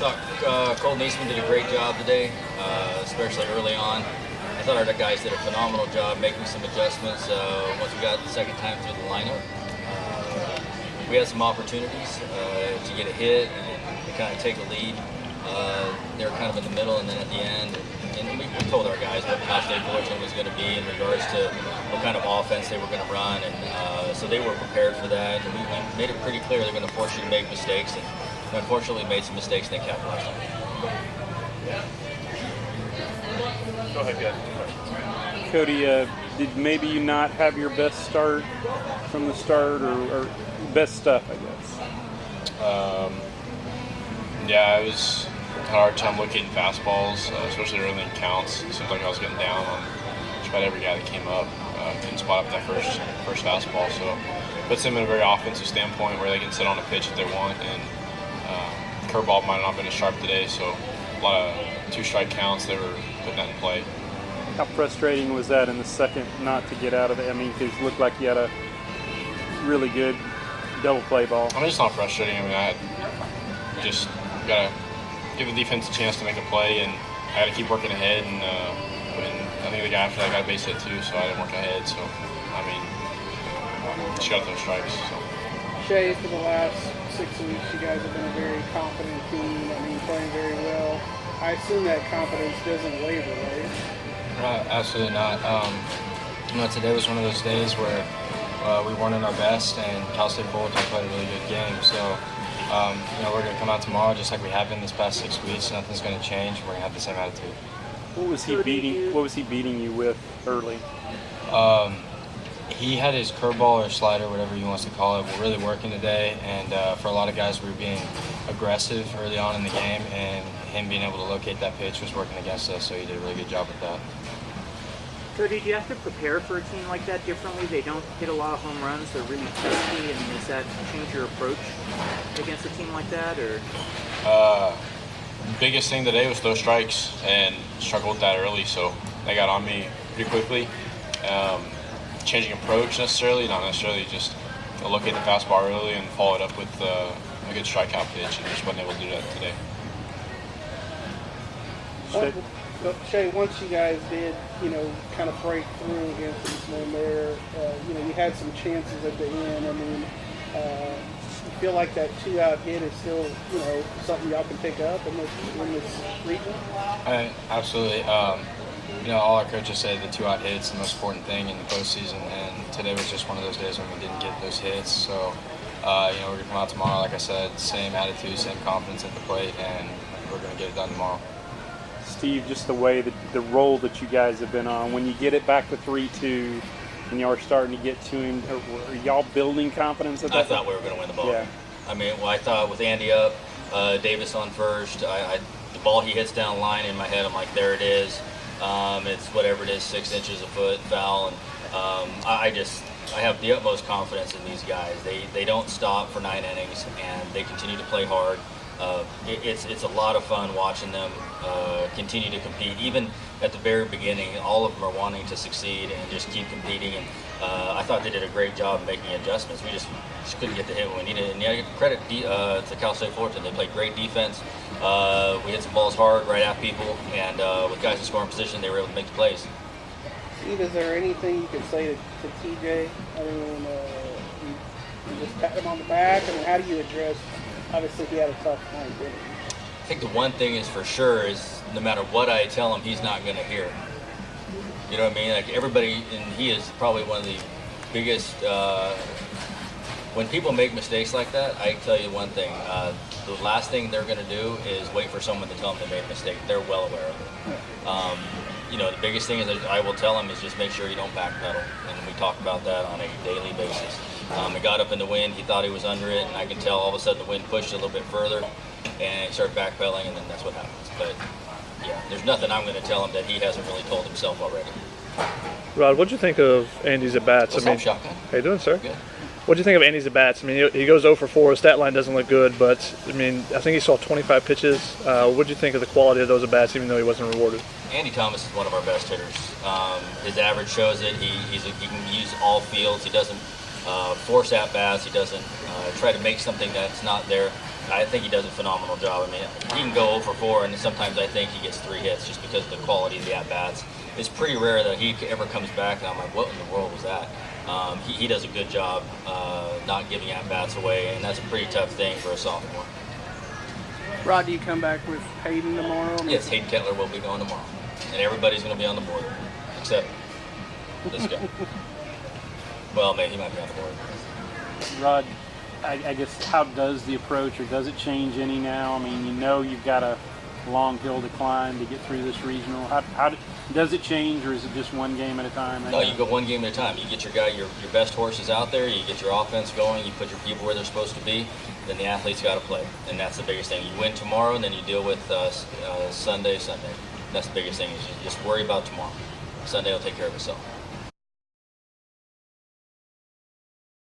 Cole Neesman did a great job today, especially early on. I thought our guys did a phenomenal job making some adjustments once we got the second time through the lineup. We had some opportunities to get a hit and to kind of take a lead. They were kind of in the middle, and then at the end, and we told our guys what Cal State Fullerton was going to be in regards to what kind of offense they were going to run, and so they were prepared for that. And we made it pretty clear they're going to force you to make mistakes. And unfortunately, we made some mistakes and they capitalized on it. Go ahead, guys. Cody, did maybe you not have your best start from the start, or best stuff, I guess? Yeah, I had a hard time looking at fastballs, especially early in counts. It seemed like I was getting down on just about every guy that came up. Couldn't spot up that first fastball, so it puts them in a very offensive standpoint where they can sit on a pitch if they want, and curveball might not have been as sharp today, so a lot of two-strike counts, they were putting that in play. How frustrating was that in the second not to get out of it? I mean, because it looked like you had a really good double play ball. I mean, it's not frustrating. I mean, I just got to give the defense a chance to make a play, and I got to keep working ahead, and I think the guy after that got a base hit too, so I didn't work ahead, so, I mean, just got those strikes, so. Shea, for the last 6 weeks, you guys have been a very confident team. I mean, playing very well. I assume that confidence doesn't waver, right? Absolutely not. Today was one of those days where we weren't in our best, and Cal State Fullerton played a really good game. So, we're going to come out tomorrow just like we have been this past 6 weeks. Nothing's going to change. We're going to have the same attitude. What was he beating you with early? He had his curveball or slider, whatever he wants to call it. We're really working today, and for a lot of guys, we were being aggressive early on in the game, and him being able to locate that pitch was working against us, so he did a really good job with that. Cody, do you have to prepare for a team like that differently? They don't hit a lot of home runs. They're really thirsty, and does that change your approach against a team like that? Or Biggest thing today was those strikes, and struggled with that early, so they got on me pretty quickly. Changing approach necessarily, not necessarily, just locate the fastball early and follow it up with a good strikeout pitch, and just wasn't able to do that today. Shea, once you guys did, kind of break through against Eastman there, you had some chances at the end. I mean, you feel like that 2-out hit is still, something y'all can pick up in this region? Absolutely. All our coaches say the 2-out hit's the most important thing in the postseason, and today was just one of those days when we didn't get those hits. So, we're going to come out tomorrow, like I said, same attitude, same confidence at the plate, and we're going to get it done tomorrow. Steve, just the way that the role that you guys have been on, when you get it back to 3-2, and y'all are starting to get to him, are y'all building confidence at that? I thought we were going to win the ball. Yeah. I mean, I thought with Andy up, Davis on first, the ball he hits down the line in my head, I'm like, there it is. It's whatever it is, 6 inches a foot foul, and I have the utmost confidence in these guys. They don't stop for 9 innings, and they continue to play hard. It's a lot of fun watching them continue to compete. Even at the very beginning, all of them are wanting to succeed and just keep competing. And I thought they did a great job making adjustments. We just couldn't get the hit when we needed it. And give credit to Cal State Fullerton. They played great defense. We hit some balls hard right at people, and with guys in scoring position, they were able to make the plays. Steve, is there anything you could say to TJ? I mean, you just pat him on the back. I mean, how do you address? Obviously, he had a tough night, didn't he? I think the one thing is for sure is no matter what I tell him, he's not going to hear. You know what I mean? Like everybody, and he is probably one of the biggest. When people make mistakes like that, I tell you one thing: the last thing they're going to do is wait for someone to tell them they made a mistake. They're well aware of it. The biggest thing is that I will tell them is just make sure you don't backpedal, and we talk about that on a daily basis. It got up in the wind. He thought he was under it, and I can tell all of a sudden the wind pushed it a little bit further, and he started backpedaling, and then that's what happens. But yeah, there's nothing I'm going to tell him that he hasn't really told himself already. Rod, what'd you think of Andy's at-bats? What's up, Shotgun? How you doing, sir? Good. What'd you think of Andy's at-bats? I mean, he goes 0 for 4. His stat line doesn't look good, but, I mean, I think he saw 25 pitches. What'd you think of the quality of those at-bats, even though he wasn't rewarded? Andy Thomas is one of our best hitters. His average shows it. He can use all fields. He doesn't force at bats. He doesn't try to make something that's not there. I think he does a phenomenal job. I mean, he can go 0 for 4, and sometimes I think he gets 3 hits just because of the quality of the at bats. It's pretty rare that he ever comes back and I'm like, what in the world was that? He does a good job not giving at bats away, and that's a pretty tough thing for a sophomore. Rod, do you come back with Hayden tomorrow? Yes, Hayden Kettler will be going tomorrow, and everybody's going to be on the board except this guy. Well, maybe he might be on the board. Rod, I guess how does the approach, or does it change any now? I mean, you've got a long hill to climb to get through this regional. Does it change, or is it just one game at a time? No, you go one game at a time. You get your best horses out there, you get your offense going, you put your people where they're supposed to be, then the athletes got to play. And that's the biggest thing. You win tomorrow, and then you deal with Sunday. That's the biggest thing, is you just worry about tomorrow. Sunday will take care of itself.